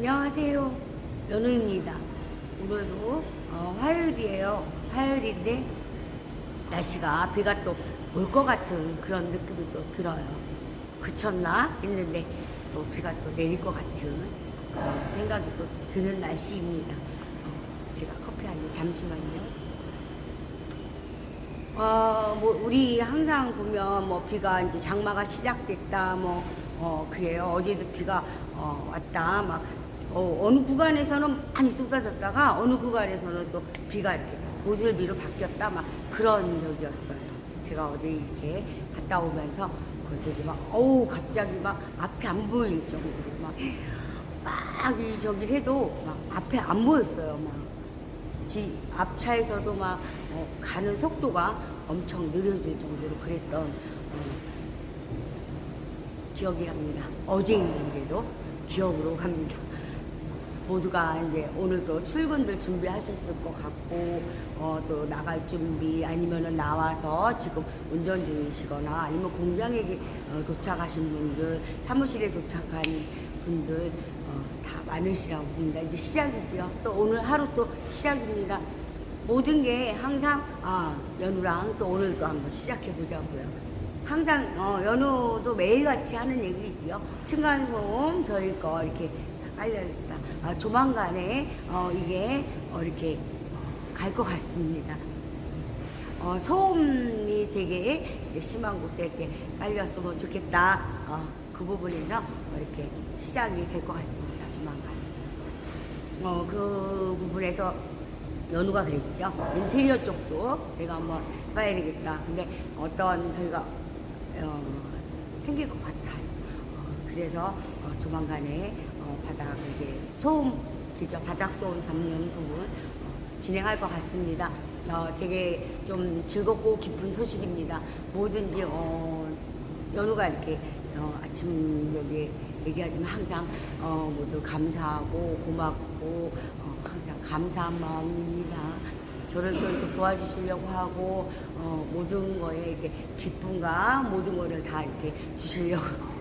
안녕하세요. 연우입니다. 오늘도 화요일이에요. 화요일인데 날씨가 비가 또 올 것 같은 그런 느낌이 또 들어요. 그쳤나 했는데 또 비가 또 내릴 것 같은 그런 생각이 또 드는 날씨입니다. 제가 커피 한 잔 잠시만요. 우리 항상 보면 비가 이제 장마가 시작됐다 그래요. 어제도 비가 왔다 어느 구간에서는 많이 쏟아졌다가 어느 구간에서는 또 비가 이렇게 보슬비로 바뀌었다 그런 적이었어요. 제가 어디 이렇게 갔다 오면서 저기 갑자기 앞에 안 보일 정도로 저기를 해도 앞에 안 보였어요. 앞차에서도 가는 속도가 엄청 느려질 정도로 그랬던 기억이 납니다. 어제 일인데도 기억으로 갑니다. 모두가 이제 오늘도 출근들 준비하셨을 것 같고 또 나갈 준비 아니면은 나와서 지금 운전 중이시거나 아니면 공장에 도착하신 분들, 사무실에 도착한 분들 다 많으시라고 봅니다. 이제 시작이죠. 또 오늘 하루 또 시작입니다. 모든 게 항상 연우랑 또 오늘도 한번 시작해 보자고요. 항상 연우도 매일같이 하는 얘기지요. 층간소음 저희 거 이렇게 깔려있다. 조만간에 이게 이렇게 갈 것 같습니다. 소음이 되게 심한 곳에 이렇게 깔렸으면 좋겠다. 그 부분에서 이렇게 시작이 될 것 같습니다. 조만간. 그 부분에서 연우가 그랬죠. 인테리어 쪽도 내가 한번 해봐야 되겠다. 근데 어떤 저희가 생길 것 같아요. 그래서 조만간에 바닥 이제 소음 그죠? 바닥 소음 잡는 부분 진행할 것 같습니다. 되게 좀 즐겁고 기쁜 소식입니다. 뭐든지 연우가 이렇게 아침 여기 얘기하지만 항상 모두 감사하고 고맙고 항상 감사한 마음입니다. 저를 또 이렇게 도와주시려고 하고 모든 거에 이렇게 기쁨과 모든 거를 다 이렇게 주시려고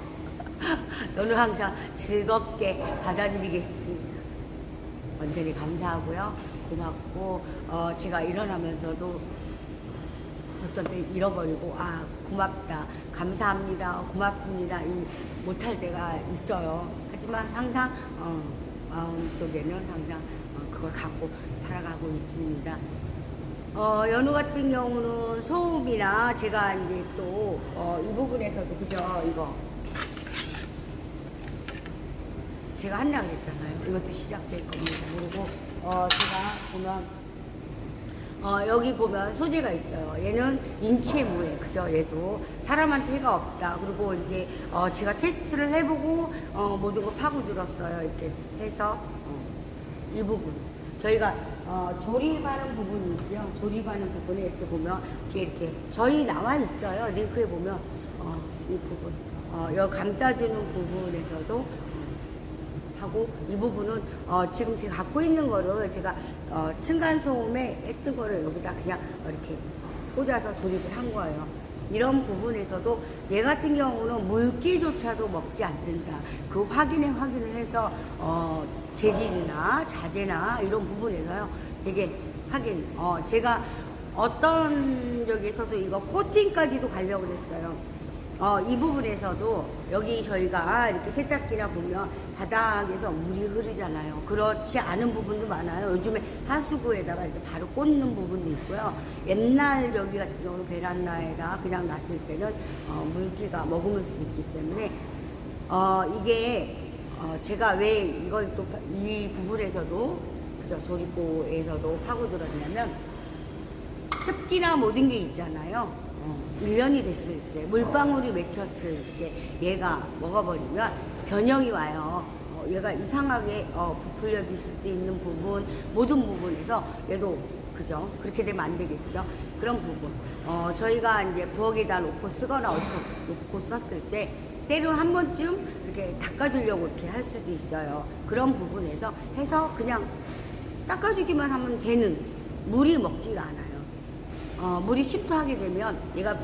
연우 항상 즐겁게 받아들이겠습니다. 완전히 감사하고요. 고맙고 제가 일어나면서도 어떤 때 잃어버리고 고맙다, 감사합니다, 고맙습니다 못할 때가 있어요. 하지만 항상 마음속에는 항상 그걸 갖고 살아가고 있습니다. 연우 같은 경우는 소음이나 제가 이제 또 이 부분에서도 그죠, 이거 제가 한다고 그랬잖아요. 이것도 시작될 겁니다. 그리고 제가 보면 여기 보면 소재가 있어요. 얘는 인체무해, 그죠? 얘도 사람한테 해가 없다. 그리고 이제 제가 테스트를 해보고 모든 거 파고들었어요. 이렇게 해서 이 부분 저희가 조립하는 부분이 있죠. 조립하는 부분에 이렇게 보면 뒤에 이렇게 저희 나와 있어요. 링크에 보면 이 부분 여기 감싸주는 부분에서도 하고 이 부분은 지금 제가 갖고 있는 거를 제가 층간소음에 했던 거를 여기다 그냥 이렇게 꽂아서 조립을 한 거예요. 이런 부분에서도 얘 같은 경우는 물기조차도 먹지 않는다. 그 확인을 해서 재질이나 자재나 이런 부분에서요 되게 하긴 제가 어떤 적에서도 이거 코팅까지도 가려고 했어요. 이 부분에서도 여기 저희가 이렇게 세탁기라 보면 바닥에서 물이 흐르잖아요. 그렇지 않은 부분도 많아요. 요즘에 하수구에다가 이렇게 바로 꽂는 부분도 있고요. 옛날 여기 같은 경우는 베란다에다 그냥 놨을 때는 물기가 머금을 수 있기 때문에 이게 제가 왜 이걸 또 이 부분에서도 그죠, 조립고에서도 파고들었냐면 습기나 모든 게 있잖아요. 1년이 됐을 때 물방울이 맺혔을 때 얘가 먹어버리면 변형이 와요. 얘가 이상하게 부풀려질 수도 있는 부분 모든 부분에서 얘도 그죠, 그렇게 되면 안 되겠죠. 그런 부분 저희가 이제 부엌에다 놓고 쓰거나 놓고 썼을 때 때로 한 번쯤 이렇게 닦아주려고 이렇게 할 수도 있어요. 그런 부분에서 해서 그냥 닦아주기만 하면 되는, 물이 먹지가 않아요. 물이 침투하게 되면 얘가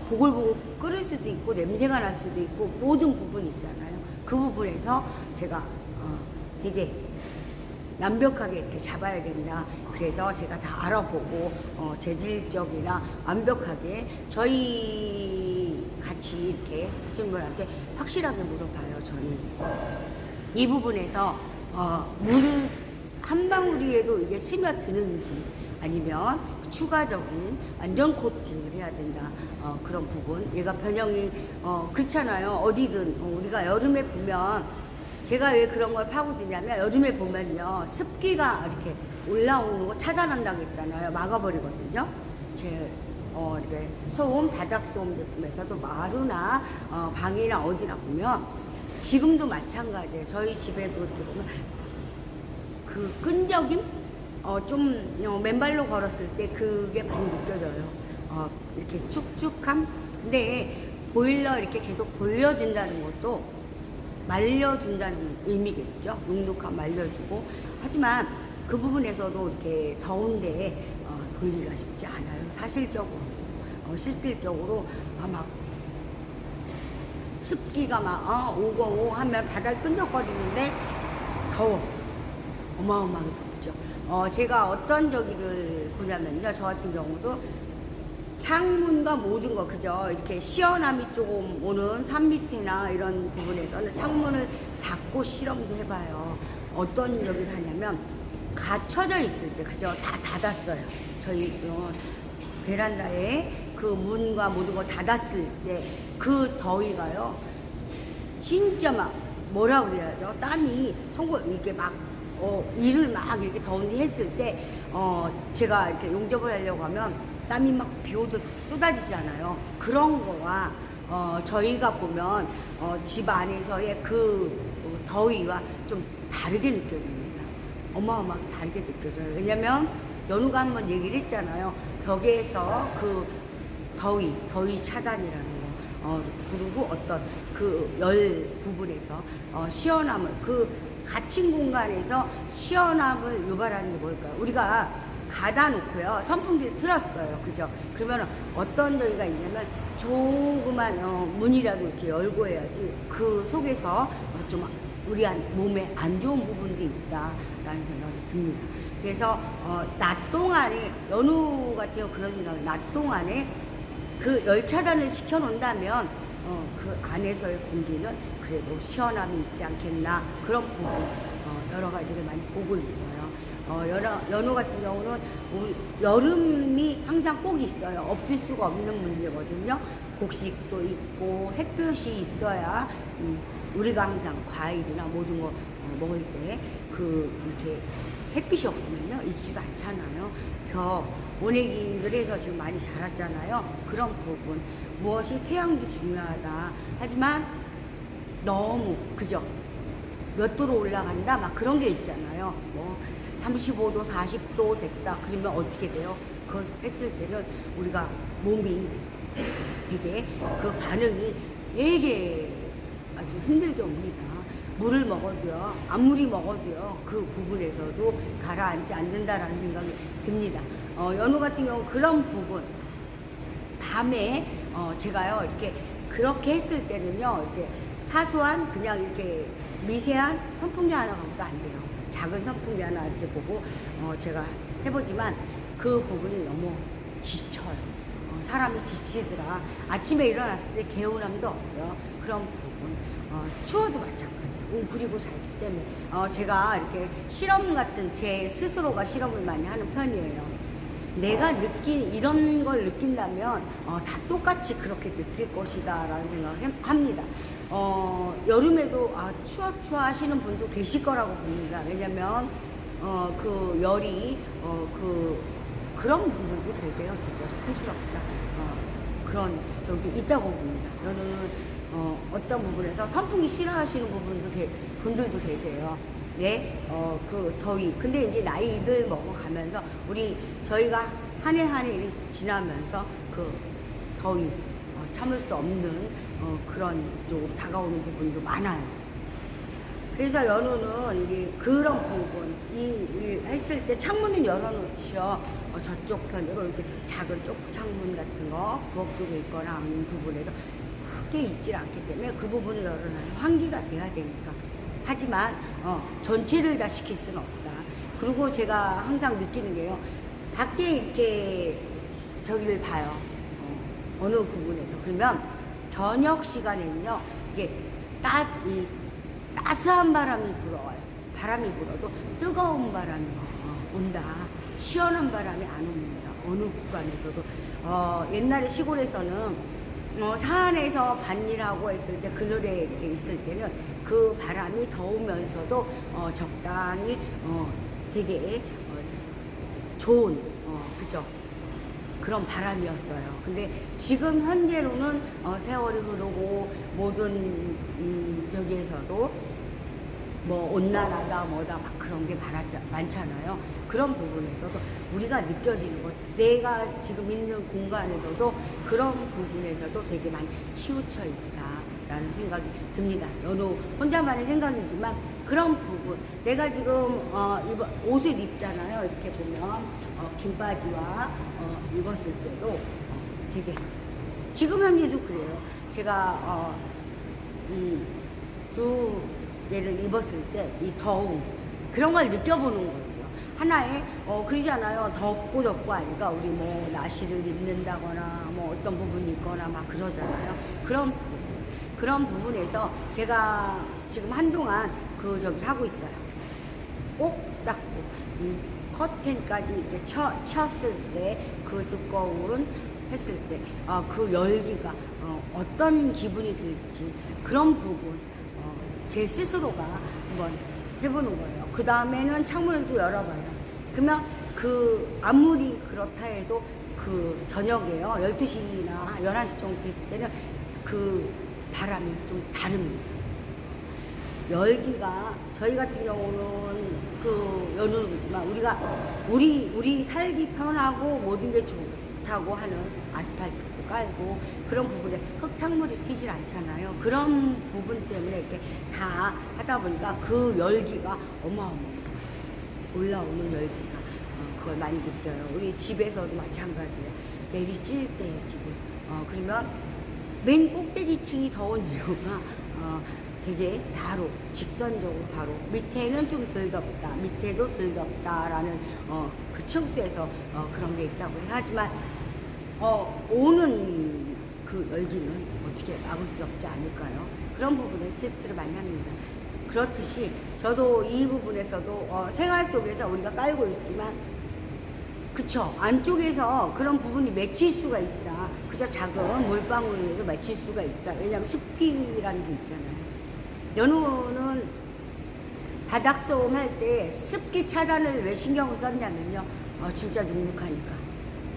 보글보글 끓을 수도 있고 냄새가 날 수도 있고 모든 부분이 있잖아요. 그 부분에서 제가 되게 완벽하게 이렇게 잡아야 된다. 그래서 제가 다 알아보고 재질적이나 완벽하게 저희 같이 이렇게 하시는 분한테 확실하게 물어봐요. 저는 이 부분에서 물 한 방울이라도 이게 스며드는지 아니면 추가적인 안전 코팅을 해야 된다. 그런 부분. 얘가 변형이 그렇잖아요. 어디든 우리가 여름에 보면 제가 왜 그런 걸 파고드냐면 여름에 보면요 습기가 이렇게 올라오는 거 차단한다고 했잖아요. 막아버리거든요. 이렇게 소음, 바닥 소음 제품에서도 마루나 방이나 어디나 보면 지금도 마찬가지예요. 저희 집에도 이렇게 보면 그 끈적임? 좀 맨발로 걸었을 때 그게 많이 느껴져요. 이렇게 축축함? 근데 보일러 이렇게 계속 돌려준다는 것도 말려준다는 의미겠죠. 눅눅함 말려주고. 하지만 그 부분에서도 이렇게 더운데 돌리기가 쉽지 않아요. 사실적으로. 실질적으로 막 습기가 막 오고 하면 바닥이 끈적거리는데 더워. 어마어마하게 덥죠. 제가 어떤 저기를 보냐면요. 저 같은 경우도 창문과 모든 거 그죠 이렇게 시원함이 조금 오는 산 밑에나 이런 부분에서는 창문을 닫고 실험도 해봐요. 어떤 여기를 하냐면 갇혀져 있을 때 그죠 다 닫았어요. 저희 베란다에 그 문과 모든 거 닫았을 때 그 더위가요 진짜 막 뭐라 그래야죠. 땀이 송곳 이렇게 막 일을 막 이렇게 더운데 했을 때 제가 이렇게 용접을 하려고 하면 땀이 막 비 오듯 쏟아지잖아요. 그런 거와 저희가 보면 집 안에서의 그 더위와 좀 다르게 느껴집니다. 어마어마하게 다르게 느껴져요. 왜냐면 연우가 한번 얘기를 했잖아요. 벽에서 그 더위 차단이라는 거. 그리고 어떤 그 열 부분에서 시원함을 그 갇힌 공간에서 시원함을 유발하는 게 뭘까요? 우리가 가다 놓고요. 선풍기를 틀었어요. 그죠? 그러면 어떤 저희가 있냐면 조그만 문이라도 이렇게 열고 해야지 그 속에서 좀 우리 몸에 안 좋은 부분도 있다라는 생각이 듭니다. 그래서 낮 동안에 연우 같은 경우 그런 생각을 낮 동안에 그 열 차단을 시켜 놓는다면 그 안에서의 공기는 그래도 시원함이 있지 않겠나 그런 부분 여러 가지를 많이 보고 있어요. 연우 같은 경우는 여름이 항상 꼭 있어요. 없을 수가 없는 문제거든요. 곡식도 있고 햇볕이 있어야 우리가 항상 과일이나 모든 거 먹을 때 이렇게 햇빛이 없으면요 익지도 않잖아요. 모내기를 해서 지금 많이 자랐잖아요. 그런 부분 무엇이 태양도 중요하다. 하지만 너무 그죠? 몇 도로 올라간다 막 그런 게 있잖아요. 뭐 35도 40도 됐다 그러면 어떻게 돼요? 그걸 했을 때는 우리가 몸이 되게 그 반응이 되게 아주 힘들게 옵니다. 물을 먹어도요 아무리 먹어도요 그 부분에서도 가라앉지 않는다라는 생각이 듭니다. 연우 같은 경우 그런 부분 밤에 제가요 이렇게 그렇게 했을 때는요 이렇게 사소한 그냥 이렇게 미세한 선풍기 하나 갖고도 안 돼요. 작은 선풍기 하나 이렇게 보고 제가 해보지만 그 부분이 너무 지쳐요. 사람이 지치더라. 아침에 일어났을 때 개운함도 없고요. 그런 부분 추워도 마찬가지예요. 웅크리고 살기 때문에 제가 이렇게 실험 같은 제 스스로가 실험을 많이 하는 편이에요. 내가 이런 걸 느낀다면 다 똑같이 그렇게 느낄 것이다 라는 생각을 합니다. 여름에도 추워 하시는 분도 계실 거라고 봅니다. 왜냐면 그 열이 그런 분들도 계세요. 진짜 손스럽다. 그런 적이 있다고 봅니다. 저는 어떤 부분에서 선풍기 싫어하시는 분들도 계세요. 네, 그 더위. 근데 이제 나이를 먹어가면서 저희가 한 해 한 해 지나면서 그 더위 참을 수 없는 그런 쪽으로 다가오는 부분도 많아요. 그래서 연우는 이제 그런 부분 했을 때 창문은 열어놓지요. 저쪽 편으로 이렇게 작은 창문 같은 거 부엌 쪽에 있거나 하는 부분에도 크게 있질 않기 때문에 그 부분을 열어놔야 환기가 돼야 되니까 하지만 전체를 다 시킬 수는 없다. 그리고 제가 항상 느끼는 게요. 밖에 이렇게 저기를 봐요. 어느 부분에서. 그러면 저녁 시간에는요. 이게 따스한 바람이 불어와요. 바람이 불어도 뜨거운 바람이 온다. 시원한 바람이 안 옵니다. 어느 구간에서도. 옛날에 시골에서는 산에서 밭일하고 했을 때 그늘에 이렇게 있을 때는 그 바람이 더우면서도 적당히 되게 좋은 그죠? 그런 바람이었어요. 근데 지금 현재로는 세월이 흐르고 모든 여기에서도 뭐 온난화다 뭐다 막 그런 게 많잖아요. 그런 부분에서도 우리가 느껴지는 것, 내가 지금 있는 공간에서도 그런 부분에서도 되게 많이 치우쳐 있다라는 생각이 듭니다. 여느 혼자만의 생각이지만 그런 부분, 내가 지금 옷을 입잖아요. 이렇게 보면 긴 바지와 입었을 때도 되게 지금 현재도 그래요. 제가 이 두 개를 입었을 때 이 더움 그런 걸 느껴보는 거죠. 하나의 그러잖아요. 덥고 하니까 우리 뭐 나시를 입는다거나 뭐 어떤 부분이 있거나 막 그러잖아요. 그런 부분에서 제가 지금 한동안 저기 하고 있어요. 꼭 닦고 커튼까지 이렇게 쳤을 때 그 두꺼운 했을 때 그 열기가 어떤 기분이 들지 그런 부분 제 스스로가 한번 해보는 거예요. 그 다음에는 창문을 또 열어봐요. 그러면 아무리 그렇다 해도 저녁에요. 12시나 11시 정도 됐을 때는 그 바람이 좀 다릅니다. 열기가 저희 같은 경우는 여는 거지만 우리 살기 편하고 모든 게 좋다고 하는 아스팔트도 깔고 그런 부분에 흙탕물이 튀질 않잖아요. 그런 부분 때문에 이렇게 다 하다 보니까 그 열기가 어마어마해요. 올라오는 열기가 그걸 많이 느껴요. 우리 집에서도 마찬가지예요. 내리칠 때의 기분. 그러면 맨 꼭대기층이 더운 이유가 되게 바로 직선적으로 바로 밑에는 좀 덜 덥다, 밑에도 덜 덥다라는 그 층수에서 그런 게 있다고 해요. 하지만 오는 그 열기는 어떻게 막을 수 없지 않을까요? 그런 부분을 테스트를 많이 합니다. 그렇듯이 저도 이 부분에서도 생활 속에서 우리가 깔고 있지만 그쵸, 안쪽에서 그런 부분이 맺힐 수가 있다. 그저 작은 물방울에도 맺힐 수가 있다. 왜냐하면 습기라는 게 있잖아요. 연우는 바닥소음 할 때 습기 차단을 왜 신경을 썼냐면요. 진짜 눅눅하니까.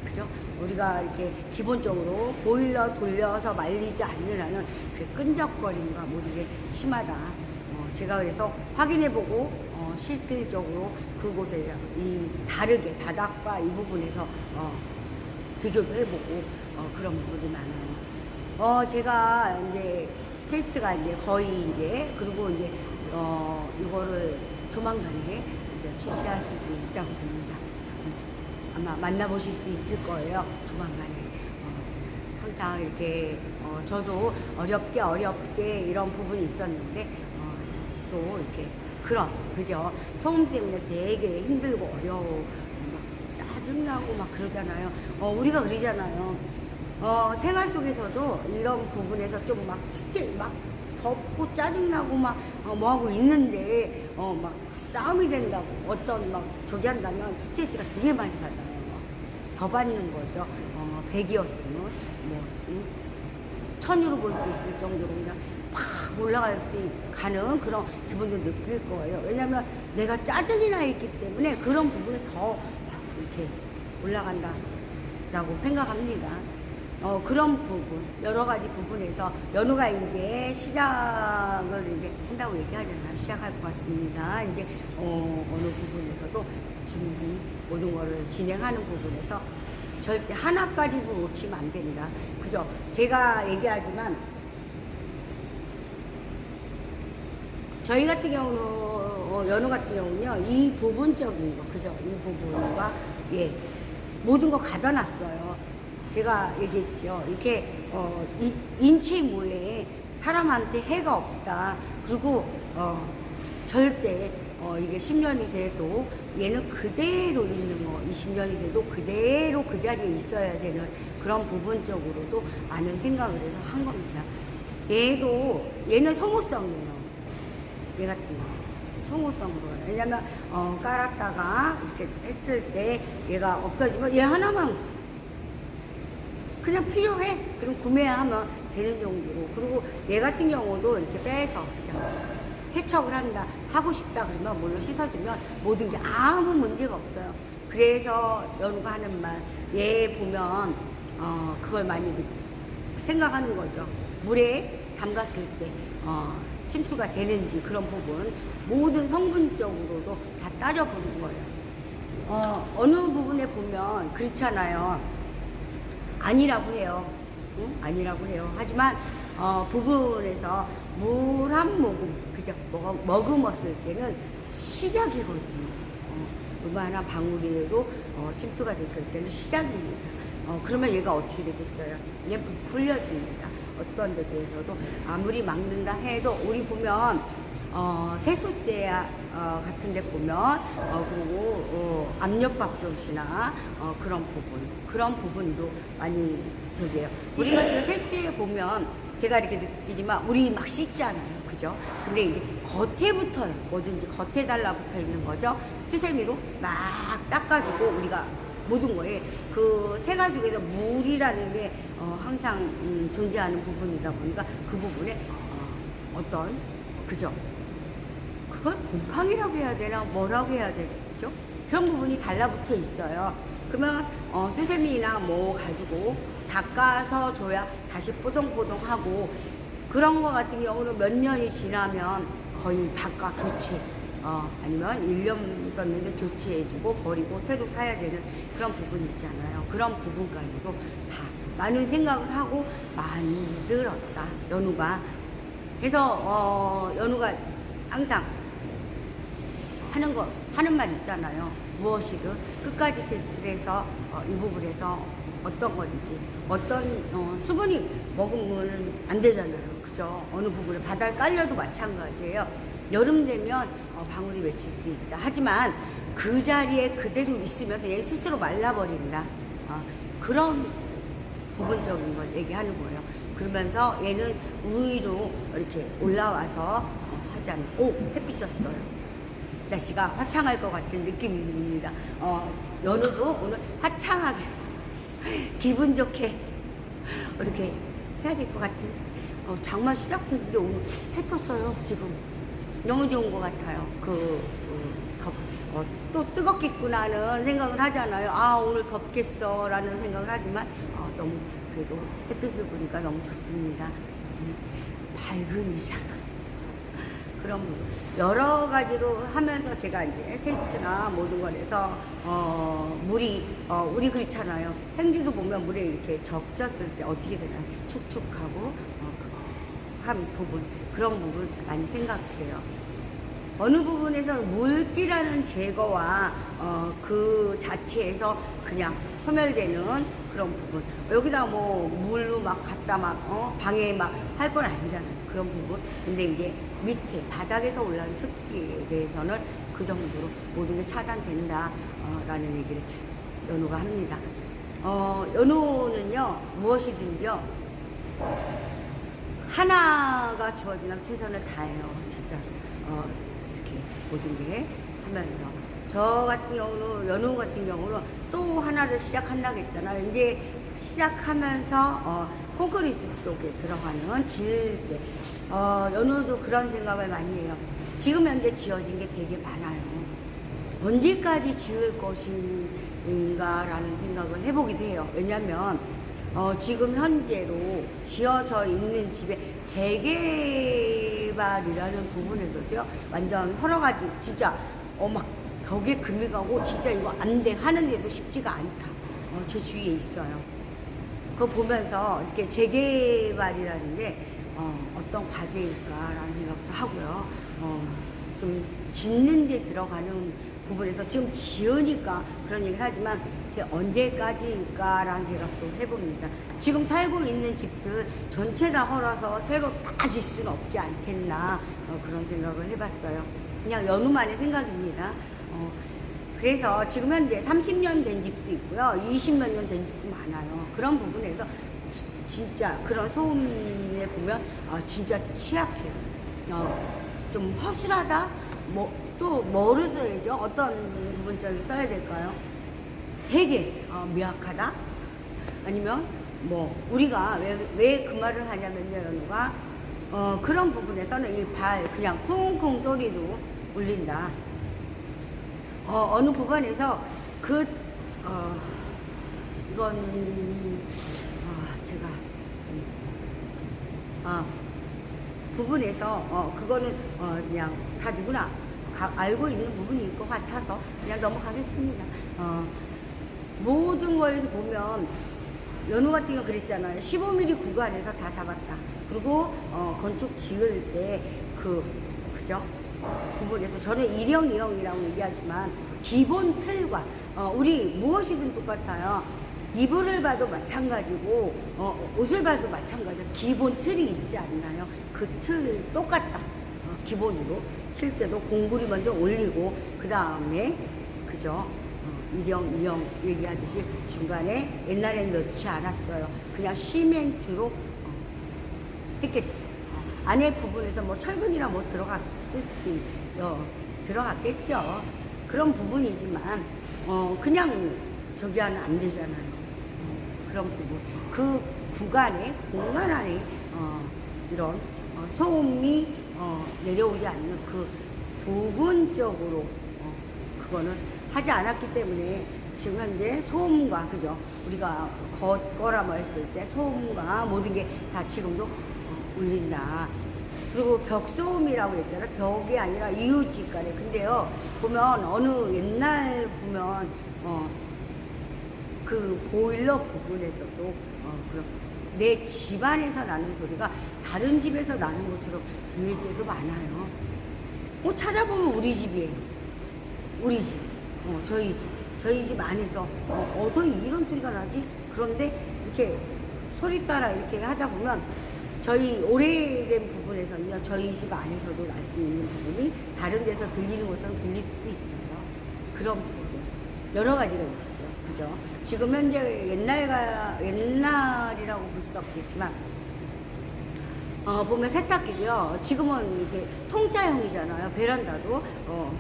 그죠? 우리가 이렇게 기본적으로 보일러 돌려서 말리지 않는 한은 그 끈적거림과 모르게 심하다. 제가 그래서 확인해보고 실질적으로 그곳에 다르게 바닥과 이 부분에서 비교도 해보고 그런 부분이 많아요. 제가 이제 테스트가 이제 거의 이제 그리고 이제 이거를 조만간에 이제 출시할 수도 있다고 봅니다. 아마 만나보실 수 있을 거예요. 조만간에. 항상 이렇게 저도 어렵게 이런 부분이 있었는데 또 이렇게 그죠? 소음 때문에 되게 힘들고 어려워 막 짜증나고 막 그러잖아요. 우리가 그러잖아요. 생활 속에서도 이런 부분에서 좀 막 덥고 짜증나고 막 뭐하고 있는데 막 싸움이 된다고 어떤 막 저기 한다면 스트레스가 되게 많이 받아요. 더 받는 거죠. 100이었으면 뭐 1000으로 볼 수 있을 정도로 그냥 팍 올라갈 수 가는 그런 기분도 느낄 거예요. 왜냐면 내가 짜증이 나 있기 때문에 그런 부분이 더 이렇게 올라간다라고 생각합니다. 그런 부분, 여러 가지 부분에서 연우가 이제 시작을 이제 한다고 얘기하잖아요. 시작할 것 같습니다. 이제 어느 부분에서도 준비, 모든 거를 진행하는 부분에서 절대 하나까지도 놓치면 안 됩니다. 그죠? 제가 얘기하지만 저희 같은 경우는 연우 같은 경우는요, 이 부분적인 거, 그죠? 이 부분과 모든 거 가다 놨어요. 제가 얘기했죠. 이렇게 인체무에 사람한테 해가 없다. 그리고 절대 이게 10년이 돼도 얘는 그대로 있는 거, 20년이 돼도 그대로 그 자리에 있어야 되는 그런 부분적으로도 많은 생각을 해서 한 겁니다. 얘는 소모성이에요. 얘 같은 거. 소모성으로. 왜냐면, 깔았다가 이렇게 했을 때 얘가 없어지면 얘 하나만 그냥 필요해. 그럼 구매하면 되는 정도로. 그리고 얘 같은 경우도 이렇게 빼서, 그죠? 세척을 한다. 하고 싶다. 그러면 물로 씻어주면 모든 게 아무 문제가 없어요. 그래서 연우가 하는 말, 얘 보면, 그걸 많이 생각하는 거죠. 물에 담갔을 때, 침투가 되는지 그런 부분, 모든 성분적으로도 다 따져보는 거예요. 어느 부분에 보면 그렇잖아요. 아니라고 해요. 응? 아니라고 해요. 하지만 부분에서 물 한 모금, 그죠? 머금었을 때는 시작이거든요. 얼마나 방울이라도 침투가 됐을 때는 시작입니다. 그러면 얘가 어떻게 되겠어요? 얘 부풀려집니다. 어떤 데 대해서도 아무리 막는다 해도 우리 보면 세숫대 같은 데 보면 그리고 압력밥솥이나 그런 부분도 많이 저기에요. 우리 같은 세숫대에 보면 제가 이렇게 느끼지만 우리 막 씻잖아요. 그죠? 근데 이제 겉에 붙어요. 뭐든지 겉에 달라붙어 있는 거죠. 수세미로 막 닦아주고 우리가 모든 거에 그 세 가족에서 물이라는 게 항상 존재하는 부분이다 보니까 그 부분에 어떤 그죠? 그걸 곰팡이라고 해야 되나 뭐라고 해야 되겠죠? 그런 부분이 달라붙어 있어요. 그러면 수세미나 뭐 가지고 닦아서 줘야 다시 뽀동뽀동하고 그런 거 같은 경우는 몇 년이 지나면 거의 바꿔 교체 아니면 1년 떴는데 교체해주고 버리고 새로 사야 되는 그런 부분이 있잖아요. 그런 부분까지도 다 많은 생각을 하고 만들었다. 연우가. 그래서 연우가 항상 하는 말 있잖아요. 무엇이든 끝까지 테스트를 해서 이 부분에서 어떤 건지 어떤 수분이 먹으면 안 되잖아요. 그죠? 어느 부분에 바닥에 깔려도 마찬가지예요. 여름 되면 방울이 맺힐 수 있다. 하지만 그 자리에 그대로 있으면서 얘 스스로 말라버린다. 그런 부분적인 걸 얘기하는 거예요. 그러면서 얘는 위로 이렇게 올라와서 하잖아요. 오, 햇빛 졌어요. 날씨가 화창할 것 같은 느낌입니다. 연우도 오늘 화창하게 기분 좋게 이렇게 해야 될 것 같은 장마 시작됐는데 오늘 해 떴어요. 지금 너무 좋은 것 같아요. 또 뜨겁겠구나는 생각을 하잖아요. 아, 오늘 덥겠어 라는 생각을 하지만 너무 그래도 햇빛을 보니까 너무 좋습니다. 밝은 이잖아. 그런 부분 여러 가지로 하면서 제가 이제 테스트나 모든 걸 해서 물이 우리 그렇잖아요. 행주도 보면 물에 이렇게 적졌을 때 어떻게 되나요? 축축하고 한 부분 그런 부분 많이 생각해요. 어느 부분에서 물기라는 제거와 그 자체에서 그냥 소멸되는 그런 부분. 여기다 뭐 물로 막 갖다 막 방해 막 할 건 아니잖아요. 그런 부분. 근데 이제 밑에 바닥에서 올라오는 습기에 대해서는 그 정도로 모든 게 차단된다 라는 얘기를 연우가 합니다. 연우는요 무엇이든지요 하나가 주어지면 최선을 다해요. 진짜로. 이렇게 모든 게 하면서 저 같은 경우는 연우 같은 경우는 또 하나를 시작한다고 했잖아요. 이제 시작하면서 콘크리트 속에 들어가는 지을 때 연우도 그런 생각을 많이 해요. 지금 현재 지어진 게 되게 많아요. 언제까지 지을 것인가 라는 생각을 해보기도 해요. 왜냐면 지금 현재로 지어져 있는 집에 재개발이라는 부분에서도요 완전 여러 가지 진짜 막 벽에 금이 가고 진짜 이거 안 돼 하는데도 쉽지가 않다. 제 주위에 있어요. 그거 보면서 이렇게 재개발이라는 게 어떤 과제일까라는 생각도 하고요. 좀 짓는 데 들어가는 부분에서 지금 지으니까 그런 얘기를 하지만 언제까지일까라는 생각도 해봅니다. 지금 살고 있는 집들 전체 다 헐어서 새로 다 짓 수는 없지 않겠나 그런 생각을 해봤어요. 그냥 연우만의 생각입니다. 그래서 지금 현재 30년 된 집도 있고요. 20몇 년 된 집도 많아요. 그런 부분에서 진짜 그런 소음에 보면 진짜 취약해요. 좀 허술하다? 또 뭐를 써야죠? 어떤 부분적으로 써야 될까요? 되게 미약하다? 아니면 우리가 왜 그 말을 하냐면요, 연우가 그런 부분에서는 이 발 그냥 쿵쿵 소리도 울린다. 어느 부분에서 이건 제가 부분에서 그거는 그냥 다 누구나 알고 있는 부분일 것 같아서 그냥 넘어가겠습니다. 모든 거에서 보면 연우 같은 경우 그랬잖아요. 15mm 구간에서 다 잡았다. 그리고 건축 지을 때 그죠? 부분에서 저는 1형, 2형이라고 얘기하지만 기본 틀과 우리 무엇이든 똑같아요. 이불을 봐도 마찬가지고 옷을 봐도 마찬가지고 기본 틀이 있지 않나요? 그 틀 똑같다. 기본으로 칠 때도 공구리 먼저 올리고 그 다음에 그죠? 1형, 2형 얘기하듯이 중간에 옛날엔 넣지 않았어요. 그냥 시멘트로 했겠죠. 안에 부분에서 철근이나 들어갔겠죠. 그런 부분이지만 그냥 저기 하면 안 되잖아요. 그런 부분, 그 구간에 공간 안에 이런 소음이 내려오지 않는 그 부분적으로 그거는 하지 않았기 때문에 지금 현재 소음과 그죠? 우리가 걷거라 했을 때 소음과 모든 게 다 지금도 울린다. 그리고 벽소음이라고 했잖아요. 벽이 아니라 이웃집 간에. 근데요, 보면 어느 옛날 보면 그 보일러 부분에서도 내 집안에서 나는 소리가 다른 집에서 나는 것처럼 들릴 때도 많아요. 찾아보면 우리 집이에요. 우리 집. 저희 집. 저희 집 안에서 어서 이런 소리가 나지? 그런데 이렇게 소리 따라 이렇게 하다 보면 저희 오래된 부분에서는요, 저희 집 안에서도 날 수 있는 부분이 다른 데서 들리는 것처럼 들릴 수도 있어요. 그런 부분. 여러 가지가 있죠. 그죠? 지금 현재 옛날이라고 볼 수 없겠지만, 보면 세탁기도요, 지금은 이게 통짜형이잖아요. 베란다도,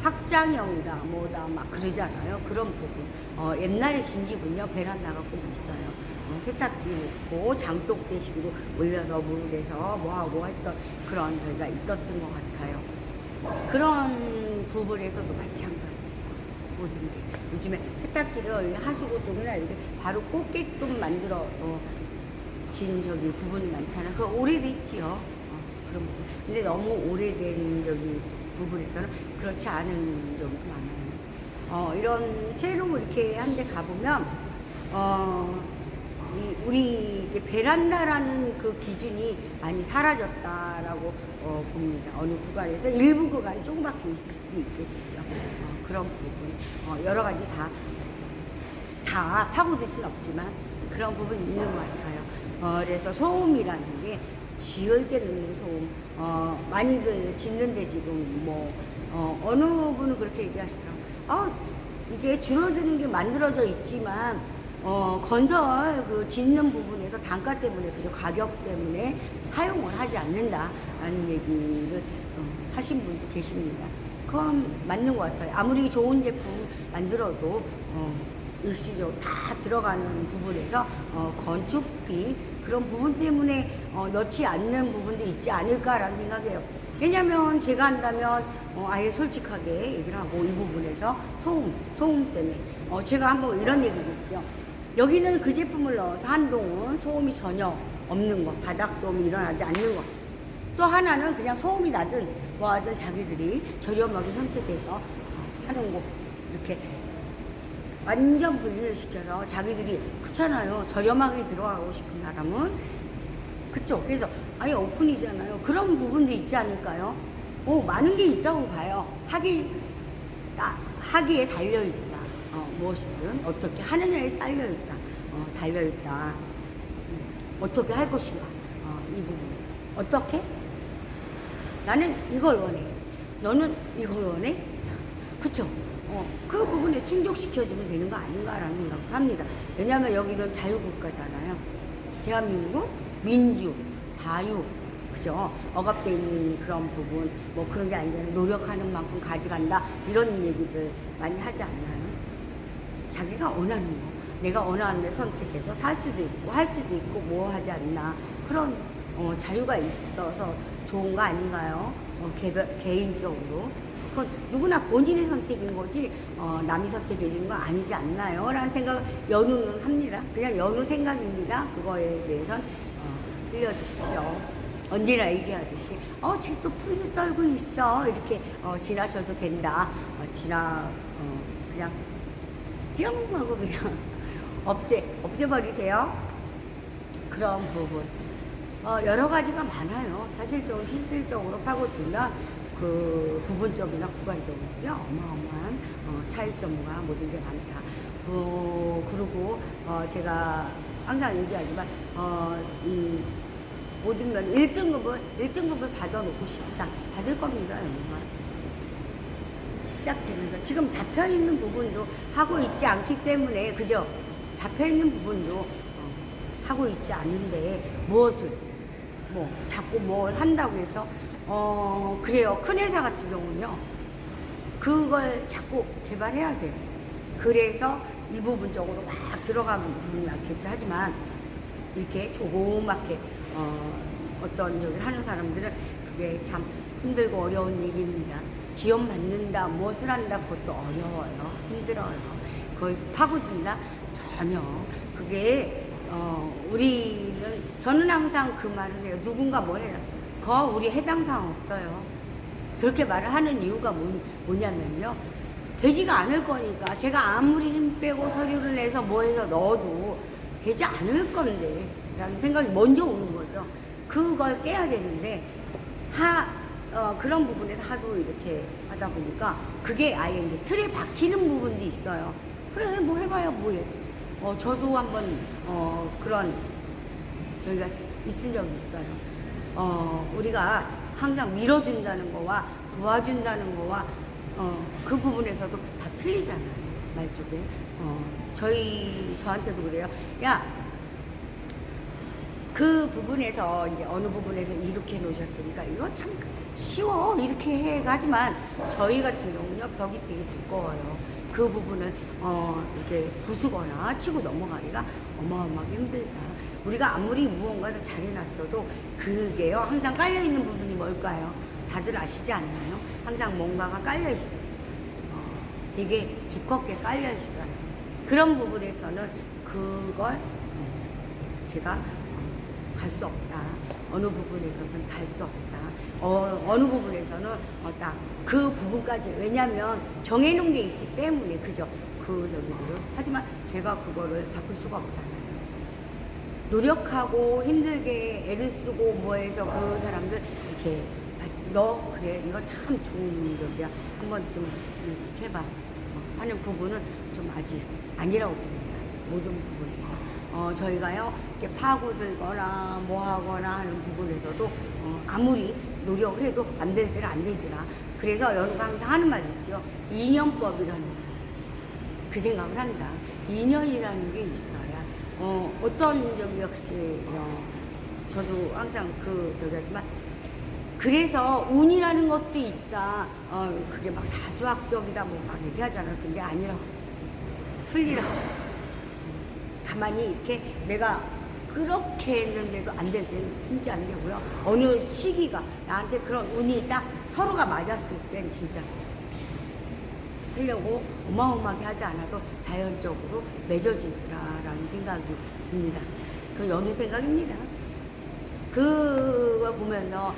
확장형이다, 뭐다, 막 그러잖아요. 그런 부분. 옛날에 신집은요, 베란다가 꼭 있어요. 세탁기 놓고 장독대식으로 올려서 물에서 뭐하고 했던 그런 저희가 있었던 것 같아요. 그런 부분에서도 마찬가지. 모든 게. 요즘에 세탁기를 하수구 쪽이나 이렇게 바로 꽂게끔 만들어 진 저기 부분이 많잖아요. 그거 오래됐지요. 그런 부분. 근데 너무 오래된 저기 부분에서는 그렇지 않은 점도 많아요. 이런 새로 이렇게 한 데 가보면 우리 베란다라는 그 기준이 많이 사라졌다라고 봅니다. 어느 구간에서 일부 구간이 조금밖에 있을 수 있겠죠. 그런 부분, 여러 가지 다 파고들 수는 없지만 그런 부분이 있는 것 같아요. 그래서 소음이라는 게 지을 때는 소음, 많이들 짓는데 지금 어느 분은 그렇게 얘기하시더라고요. 이게 줄어드는 게 만들어져 있지만 건설 짓는 부분에서 단가 때문에 그죠, 가격 때문에 사용을 하지 않는다라는 얘기를 하신 분도 계십니다. 그건 맞는 것 같아요. 아무리 좋은 제품 만들어도 일시적으로 다 들어가는 부분에서 건축비 그런 부분 때문에 넣지 않는 부분도 있지 않을까라는 생각이에요. 왜냐면 제가 한다면 아예 솔직하게 얘기를 하고 이 부분에서 소음 때문에 제가 한번 이런 얘기를 했죠. 여기는 그 제품을 넣어서 한동은 소음이 전혀 없는 거, 바닥 소음이 일어나지 않는 거. 또 하나는 그냥 소음이 나든 뭐 하든 자기들이 저렴하게 선택해서 하는 거. 이렇게 완전 분리를 시켜서 자기들이 그렇잖아요. 저렴하게 들어가고 싶은 사람은 그쵸. 그래서 아예 오픈이잖아요. 그런 부분도 있지 않을까요? 많은 게 있다고 봐요. 하기에 달려있다. 무엇이든 어떻게 하느냐에 달려있다. 달려있다. 어떻게 할 것인가. 이 부분. 어떻게? 나는 이걸 원해. 너는 이걸 원해? 그쵸? 그 부분에 충족시켜주면 되는 거 아닌가라는 생각을 합니다. 왜냐하면 여기는 자유국가잖아요. 대한민국, 민주, 자유, 그죠? 억압되어 있는 그런 부분, 뭐 그런 게 아니라 노력하는 만큼 가져간다. 이런 얘기들 많이 하지 않나요? 자기가 원하는 거, 내가 원하는 데 선택해서 살 수도 있고, 할 수도 있고, 뭐 하지 않나. 그런, 자유가 있어서 좋은 거 아닌가요? 개인적으로. 그건 누구나 본인의 선택인 거지, 남이 선택해 주는 거 아니지 않나요? 라는 생각을 연우는 합니다. 그냥 연우 생각입니다. 그거에 대해서는, 흘려주십시오. 언제나 얘기하듯이, 쟤또 푸드 떨고 있어. 이렇게, 지나셔도 된다. 그냥, 뿅! 하고 그냥, 없애버리세요. 그런 부분. 여러 가지가 많아요. 사실적으로, 실질적으로 파고들면, 그 부분적이나 구간적으로요. 어마어마한, 차이점과 모든 게 많다. 그리고, 제가 항상 얘기하지만, 모든 면 1등급을 받아놓고 싶다. 받을 겁니다, 여러분. 시작되면서. 지금 잡혀있는 부분도 하고 있지 않기 때문에, 그죠? 잡혀있는 부분도 하고 있지 않는데, 무엇을, 자꾸 뭘 한다고 해서, 그래요. 큰 회사 같은 경우는요, 그걸 자꾸 개발해야 돼요. 그래서 이 부분적으로 막 들어가는 부분이 많겠죠. 하지만, 이렇게 조그맣게, 어떤 저기 하는 사람들은 그게 참 힘들고 어려운 얘기입니다. 지원받는다, 무엇을 한다, 그것도 어려워요. 힘들어요. 그걸 파고든다? 전혀. 그게, 저는 항상 그 말을 해요. 누군가 뭐 해라. 우리 해당 사항 없어요. 그렇게 말을 하는 이유가 뭐냐면요. 되지가 않을 거니까. 제가 아무리 힘 빼고 서류를 내서 뭐 해서 넣어도 되지 않을 건데. 라는 생각이 먼저 오는 거죠. 그걸 깨야 되는데, 그런 부분에서 하도 이렇게 하다 보니까, 그게 아예 이제 틀에 박히는 부분도 있어요. 그래, 뭐 해봐요, 뭐해. 저도 한번, 그런, 저희가 있은 적이 있어요. 우리가 항상 밀어준다는 거와 도와준다는 거와, 그 부분에서도 다 틀리잖아요. 말 쪽에. 저한테도 그래요. 야, 그 부분에서 이제 어느 부분에서 이렇게 놓으셨으니까 이거 참 쉬워 이렇게 해. 하지만 저희 같은 경우는요, 벽이 되게 두꺼워요. 그 부분을 이렇게 부수거나 치고 넘어가기가 어마어마하게 힘들다. 우리가 아무리 무언가를 잘해놨어도 그게요, 항상 깔려있는 부분이 뭘까요? 다들 아시지 않나요? 항상 뭔가가 깔려있어요. 되게 두껍게 깔려있어요. 그런 부분에서는 그걸 제가 갈 수 없다. 어느 부분에서는 갈 수 없다. 어느 부분에서는 딱 그 부분까지. 왜냐면 정해놓은 게 있기 때문에. 그죠? 저기들은. 하지만 제가 그거를 바꿀 수가 없잖아요. 노력하고 힘들게 애를 쓰고 뭐해서 그 사람들 이렇게 너 그래 이거 참 좋은 적이야. 한번 좀 해봐. 하는 부분은 좀 아직 아니라고 봅니다. 모든 부분에서. 저희가요, 이렇게 파고들거나 뭐 하거나 하는 부분에서도, 아무리 노력을 해도 안 되더라. 그래서 연우가 항상 하는 말이 있죠. 인연법이라는 거. 그 생각을 한다. 인연이라는 게 있어야, 어떤 적이 그렇게, 저도 항상 하지만, 그래서 운이라는 것도 있다. 그게 막 사주학적이다 뭐 막 얘기하잖아요. 근데 아니라고. 풀리라고. 가만히 이렇게 내가 그렇게 했는데도 안 될 때는 진짜 안 되고요. 어느 시기가 나한테 그런 운이 딱 서로가 맞았을 땐 진짜 하려고 어마어마하게 하지 않아도 자연적으로 맺어지더라라는 생각이 듭니다. 그 연우 생각입니다. 그거 보면서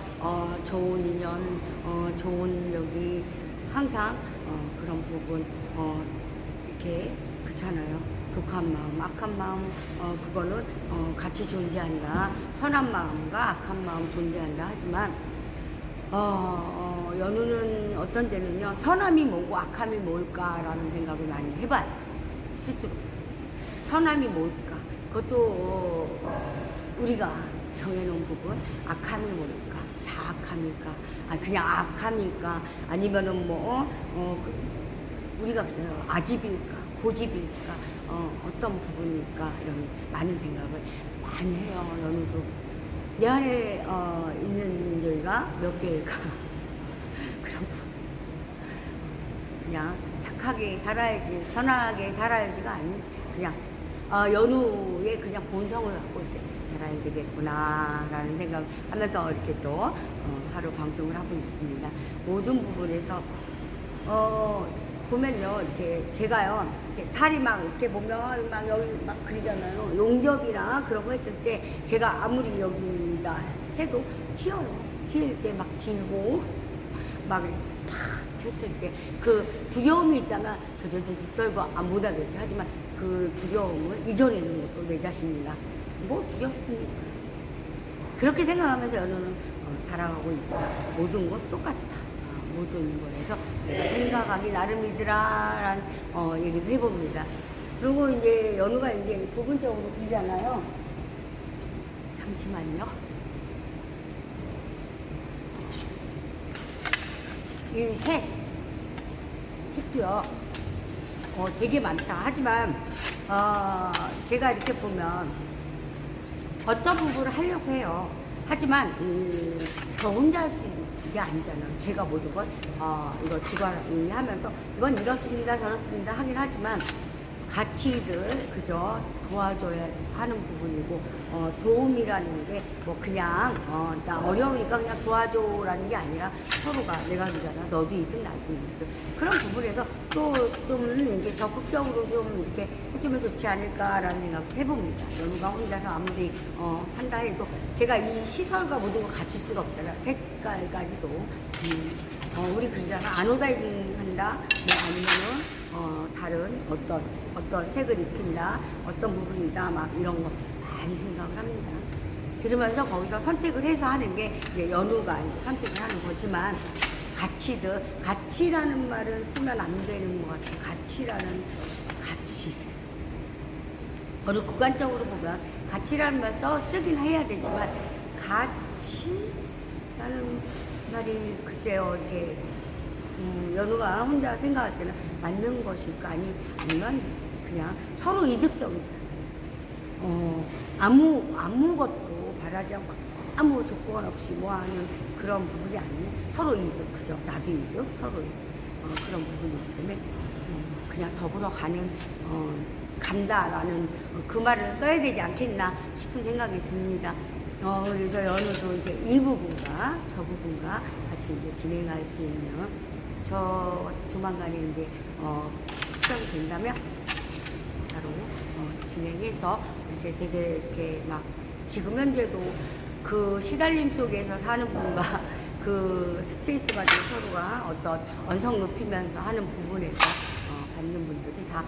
좋은 인연, 좋은 여기 항상 그런 부분 이렇게 그렇잖아요. 독한 마음, 악한 마음, 그거는 같이 존재한다. 선한 마음과 악한 마음 존재한다. 하지만 연우는 어떤 때는요, 선함이 뭐고 악함이 뭘까라는 생각을 많이 해봐요. 스스로. 선함이 뭘까? 그것도 우리가 정해놓은 부분, 악함이 뭘까? 사악함일까? 아, 그냥 악함일까? 아니면은 뭐, 우리가 그냥 아집일까? 고집일까? 어떤 부분일까? 이런 많은 생각을 많이 해요, 연우도. 내 안에, 있는 여기가 몇 개일까? 그런 부분. 그냥 착하게 살아야지, 선하게 살아야지가 아닌, 그냥, 연우의 그냥 본성을 갖고 이렇게 살아야 되겠구나, 라는 생각 하면서 이렇게 또, 하루 방송을 하고 있습니다. 모든 부분에서, 보면요, 이렇게 제가요, 이렇게 살이 막 이렇게 보면 막 여기 막 그리잖아요. 용접이나 그런 거 했을 때 제가 아무리 여기다 해도 튀어요. 튀일 때 막 튀고, 막 팍 튀었을 때 그 두려움이 있다면 저저저 떨고 안 못하겠죠. 하지만 그 두려움을 이겨내는 것도 내 자신이다. 뭐 두렵습니까? 그렇게 생각하면서 연우는 살아가고 있다. 모든 것 똑같다. 모든 거에서 내가 생각하기 나름이더라라는 얘기를 해봅니다. 그리고 이제 연우가 이제 부분적으로 그리잖아요. 잠시만요. 이 색도요. 되게 많다. 하지만 제가 이렇게 보면 어떤 부분을 하려고 해요. 하지만 저 혼자 할 수 있는 게 아니잖아요. 제가 모든 걸 이거 주관하면서 이건 이렇습니다 저렇습니다 하긴 하지만 같이들 그저 도와줘야 하는 부분이고 도움이라는 게 뭐 그냥 나 어려우니까 그냥 도와줘라는 게 아니라 서로가 내가 그러잖아 너도 이득 나도 이득 그런 부분에서 또 좀 이제 적극적으로 좀 이렇게 해주면 좋지 않을까라는 생각을 해봅니다. 연우가 혼자서 아무리 한다 해도 제가 이 시설과 모든 걸 갖출 수가 없잖아. 색깔까지도 우리 그러잖아 아노다이징 한다 뭐 아니면은 다른 어떤 색을 입힌다 어떤 부분이다 막 이런 거 많이 생각을 합니다. 그러면서 거기서 선택을 해서 하는 게 이제 연우가 선택을 하는 거지만 가치라는 말은 쓰면 안 되는 것 같아요. 가치 어느 구간적으로 보면 가치라는 말 쓰긴 해야 되지만 가치라는 말이 글쎄요 이렇게 연우가 혼자 생각할 때는 맞는 것일까 아니면 그냥 서로 이득적이잖아요. 아무것도 바라지 않고 아무 조건 없이 뭐 하는 그런 부분이 아니에요. 서로 이득, 그죠? 나도 이득, 서로 이득. 그런 부분이기 때문에 그냥 더불어 간다라는 그 말을 써야 되지 않겠나 싶은 생각이 듭니다. 그래서 연우도 이제 일부분과 저 부분과 같이 이제 진행할 수 있는 저 조만간에 이제 수정이 된다면 바로 진행해서 이렇게 되게 이렇게 막 지금 현재도 그 시달림 속에서 사는 분과 그 스트레스 받은 서로가 어떤 언성 높이면서 하는 부분에서 받는 분들이 다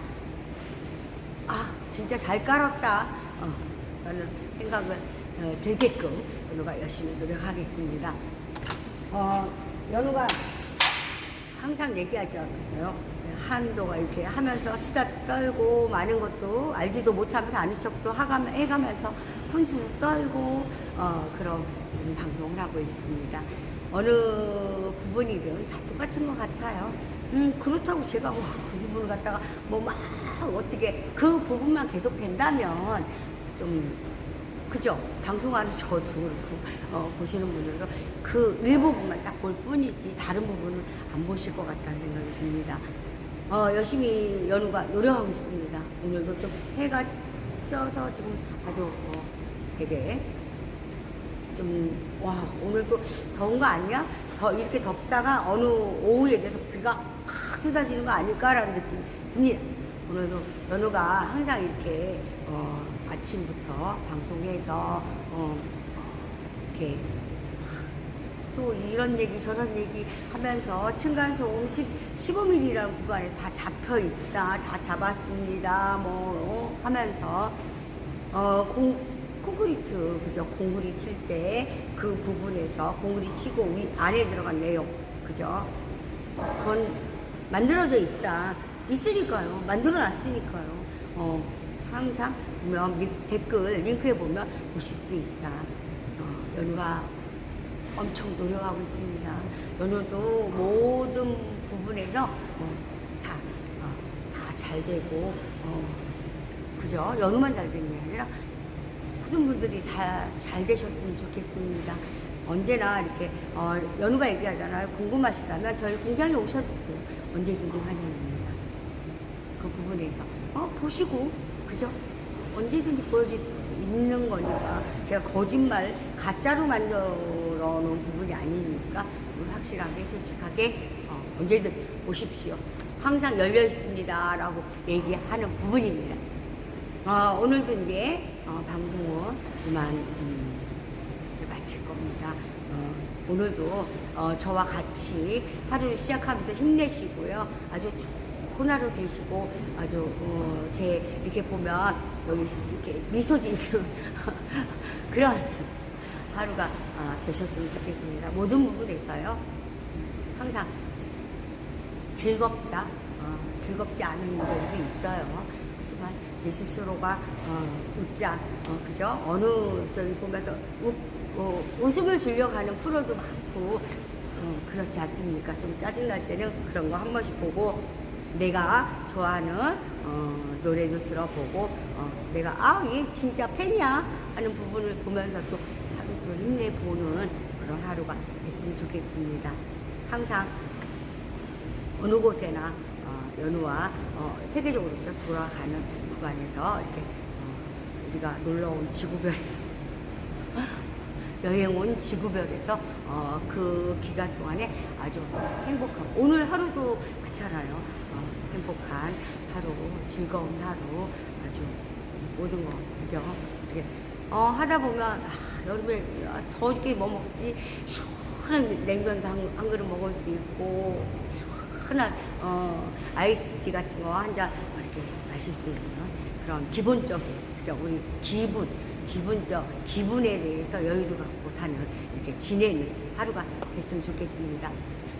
진짜 잘 깔았다 라는 생각을 들게끔 연우가 열심히 노력하겠습니다. 연우가 항상 얘기하잖아요. 한도가 이렇게 하면서 수다 떨고 많은 것도 알지도 못하면서 아는 척도 해가면서 혼수도 떨고 그런 방송을 하고 있습니다. 어느 부분이든 다 똑같은 것 같아요. 그렇다고 제가 그 부분을 갖다가 막 어떻게 그 부분만 계속 된다면 좀 그죠? 방송하는 저도 그렇고 보시는 분들도 그 일부분만 딱 볼 뿐이지 다른 부분은 안 보실 것 같다는 생각이 듭니다. 열심히 연우가 노력하고 있습니다. 오늘도 좀 해가 쪄서 지금 아주 되게 좀 오늘도 더운 거 아니야? 이렇게 덥다가 어느 오후에 돼서 비가 팍 쏟아지는 거 아닐까라는 느낌이 듭니다. 오늘도 연우가 항상 이렇게 아침부터 방송해서 이렇게 또 이런 얘기 저런 얘기 하면서 층간소음 15mm라는 구간에 다 잡혀 있다, 다 잡았습니다, 하면서 콘크리트 그죠? 공구리 칠 때 그 부분에서 공구리 치고 안에 들어간 내용 그죠? 그건 만들어져 있다. 있으니까요. 만들어놨으니까요. 항상 보면 댓글 링크에 보면 보실 수 있다. 연우가 엄청 노력하고 있습니다. 연우도 모든 부분에서 다 잘 되고, 그죠? 연우만 잘 되는 게 아니라 모든 분들이 잘 되셨으면 좋겠습니다. 언제나 이렇게 연우가 얘기하잖아요. 궁금하시다면 저희 공장에 오셔도 돼요. 언제든지 환영입니다. 그 부분에서 보시고, 그죠? 언제든지 보여줄 수 있는 거니까 제가 거짓말 가짜로 만들어 놓은 부분이 아니니까 확실하게 솔직하게 언제든 오십시오. 항상 열려 있습니다 라고 얘기하는 부분입니다. 오늘도 이제 방송은 그만 이제 마칠 겁니다. 오늘도 저와 같이 하루를 시작하면서 힘내시고요. 아주 좋은 하루 되시고, 아주 제 이렇게 보면 여기 이렇게 미소 짓는 그런 하루가 되셨으면 좋겠습니다. 모든 부분에서요. 항상 즐겁다, 즐겁지 않은 일들도 있어요. 하지만 내 스스로가 웃자, 그죠? 어느 저기 보면 웃음을 주려고 하는 프로도 많고, 그렇지 않습니까? 좀 짜증날 때는 그런 거 한 번씩 보고, 내가 좋아하는 노래도 들어보고, 내가 얘 진짜 팬이야 하는 부분을 보면서 또 하루 힘내보는 그런 하루가 됐으면 좋겠습니다. 항상 어느 곳에나 연우와 세계적으로 돌아가는 구간에서 이렇게 우리가 놀러온 지구별에서 여행 온 지구별에서 그 기간 동안에 아주 행복한, 오늘 하루도 그렇잖아요. 행복한 하루, 즐거운 하루, 아주 모든 거, 그죠? 이렇게 하다 보면 여름에 더 죽게 뭐 먹지? 시원한 냉면도 한 그릇 먹을 수 있고, 시원한 아이스티 같은 거 한 잔 이렇게 마실 수 있는 그런 기본적인, 그죠? 우리 기분에 대해서 여유를 갖고 사는, 이렇게 지내는 하루가 됐으면 좋겠습니다.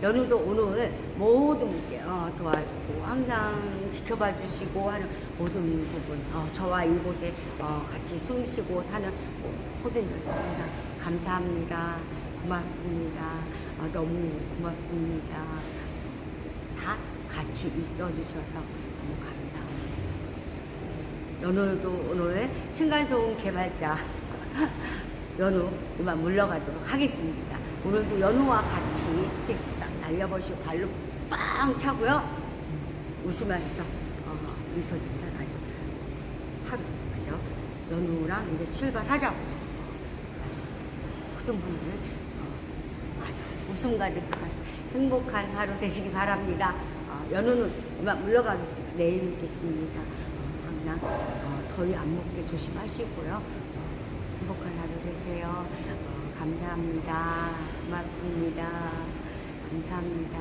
연우도 오늘 모든 분께 도와주고 항상 지켜봐 주시고 하는 모든 부분, 저와 이곳에 같이 숨 쉬고 사는 모든 분들 항상 감사합니다. 고맙습니다. 너무 고맙습니다. 다 같이 있어 주셔서 너무 감사합니다. 연우도 오늘 층간소음 개발자 연우 이만 물러가도록 하겠습니다. 오늘도 연우와 같이 스트레스 딱 날려버리시고 발로 빵 차고요. 웃으면서 미소 짓는 아주 하루, 그죠? 연우랑 이제 출발하자고 아주 모든 분들 아주 웃음 가득한 행복한 하루 되시기 바랍니다. 연우는 이만 물러가겠습니다. 내일 뵙겠습니다. 항상 더위 안 먹게 조심하시고요. 행복한 하루 되세요. 감사합니다. 고맙습니다. 감사합니다.